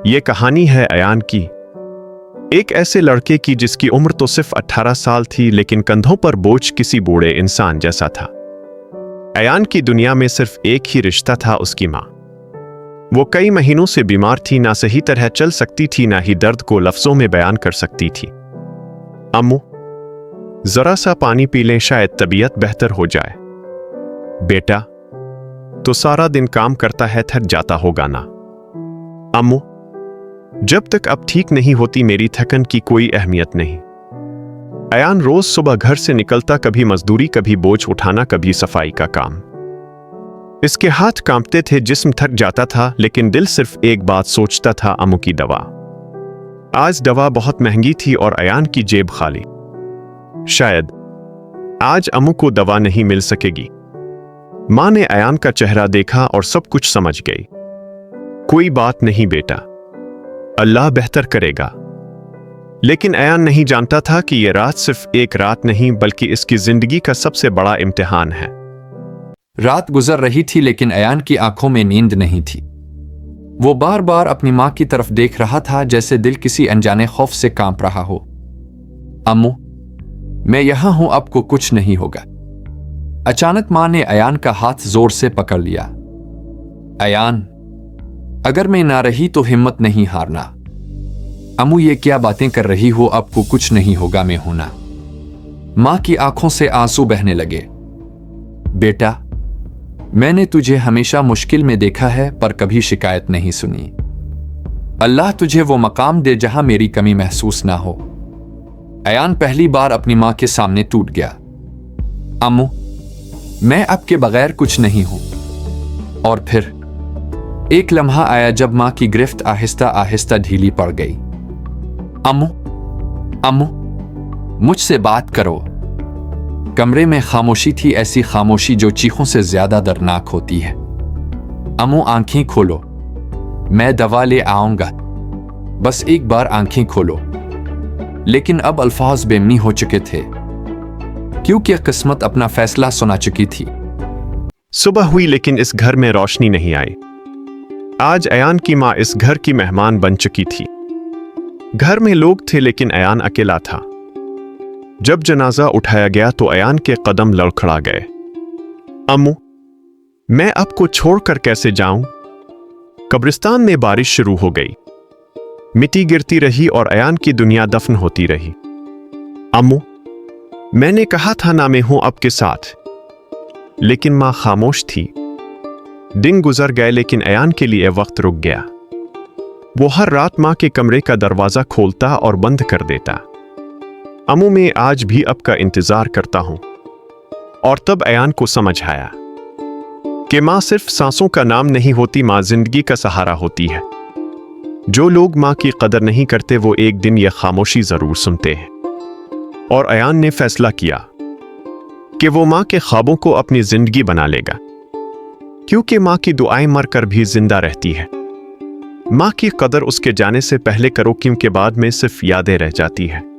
یہ کہانی ہے ایان کی، ایک ایسے لڑکے کی جس کی عمر تو صرف 18 سال تھی لیکن کندھوں پر بوجھ کسی بوڑھے انسان جیسا تھا۔ ایان کی دنیا میں صرف ایک ہی رشتہ تھا، اس کی ماں۔ وہ کئی مہینوں سے بیمار تھی، نہ صحیح طرح چل سکتی تھی، نہ ہی درد کو لفظوں میں بیان کر سکتی تھی۔ امو، ذرا سا پانی پی لیں، شاید طبیعت بہتر ہو جائے۔ بیٹا، تو سارا دن کام کرتا ہے، تھک جاتا ہوگا نا؟ امو، جب تک اب ٹھیک نہیں ہوتی میری تھکن کی کوئی اہمیت نہیں۔ ایان روز صبح گھر سے نکلتا، کبھی مزدوری، کبھی بوجھ اٹھانا، کبھی صفائی کا کام۔ اس کے ہاتھ کانپتے تھے، جسم تھک جاتا تھا، لیکن دل صرف ایک بات سوچتا تھا، امو کی دوا۔ آج دوا بہت مہنگی تھی اور ایان کی جیب خالی۔ شاید آج امو کو دوا نہیں مل سکے گی۔ ماں نے ایان کا چہرہ دیکھا اور سب کچھ سمجھ گئی۔ کوئی بات نہیں بیٹا، اللہ بہتر کرے گا۔ لیکن ایان نہیں جانتا تھا کہ یہ رات صرف ایک رات نہیں بلکہ اس کی زندگی کا سب سے بڑا امتحان ہے۔ رات گزر رہی تھی لیکن ایان کی آنکھوں میں نیند نہیں تھی۔ وہ بار بار اپنی ماں کی طرف دیکھ رہا تھا، جیسے دل کسی انجانے خوف سے کانپ رہا ہو۔ امو، میں یہاں ہوں، اب کو کچھ نہیں ہوگا۔ اچانک ماں نے ایان کا ہاتھ زور سے پکڑ لیا۔ ایان، اگر میں نہ رہی تو ہمت نہیں ہارنا۔ امو، یہ کیا باتیں کر رہی ہو؟ اب کو کچھ نہیں ہوگا، میں ہوں نا۔ ماں کی آنکھوں سے آنسو بہنے لگے۔ بیٹا، میں نے تجھے ہمیشہ مشکل میں دیکھا ہے پر کبھی شکایت نہیں سنی۔ اللہ تجھے وہ مقام دے جہاں میری کمی محسوس نہ ہو۔ ایان پہلی بار اپنی ماں کے سامنے ٹوٹ گیا۔ امو، میں اب کے بغیر کچھ نہیں ہوں۔ اور پھر ایک لمحہ آیا جب ماں کی گرفت آہستہ آہستہ ڈھیلی پڑ گئی۔ امو، امو، مجھ سے بات کرو۔ کمرے میں خاموشی تھی، ایسی خاموشی جو چیخوں سے زیادہ دردناک ہوتی ہے۔ امو، آنکھیں کھولو، میں دوا لے آؤں گا، بس ایک بار آنکھیں کھولو۔ لیکن اب الفاظ بےمعنی ہو چکے تھے، کیونکہ قسمت اپنا فیصلہ سنا چکی تھی۔ صبح ہوئی لیکن اس گھر میں روشنی نہیں آئی۔ آج ایان کی ماں اس گھر کی مہمان بن چکی تھی۔ گھر میں لوگ تھے لیکن ایان اکیلا تھا۔ جب جنازہ اٹھایا گیا تو ایان کے قدم لڑکھڑا گئے۔ امو، میں اب کو چھوڑ کر کیسے جاؤں؟ قبرستان میں بارش شروع ہو گئی۔ مٹی گرتی رہی اور ایان کی دنیا دفن ہوتی رہی۔ امو، میں نے کہا تھا نا میں ہوں اب کے ساتھ۔ لیکن ماں خاموش تھی۔ دن گزر گئے لیکن ایان کے لیے وقت رک گیا۔ وہ ہر رات ماں کے کمرے کا دروازہ کھولتا اور بند کر دیتا۔ امو، میں آج بھی اب کا انتظار کرتا ہوں۔ اور تب ایان کو سمجھ آیا کہ ماں صرف سانسوں کا نام نہیں ہوتی، ماں زندگی کا سہارا ہوتی ہے۔ جو لوگ ماں کی قدر نہیں کرتے وہ ایک دن یہ خاموشی ضرور سنتے ہیں۔ اور ایان نے فیصلہ کیا کہ وہ ماں کے خوابوں کو اپنی زندگی بنا لے گا، کیونکہ ماں کی دعائیں مر کر بھی زندہ رہتی ہے۔ ماں کی قدر اس کے جانے سے پہلے کرو، کیونکہ بعد میں صرف یادیں رہ جاتی ہیں۔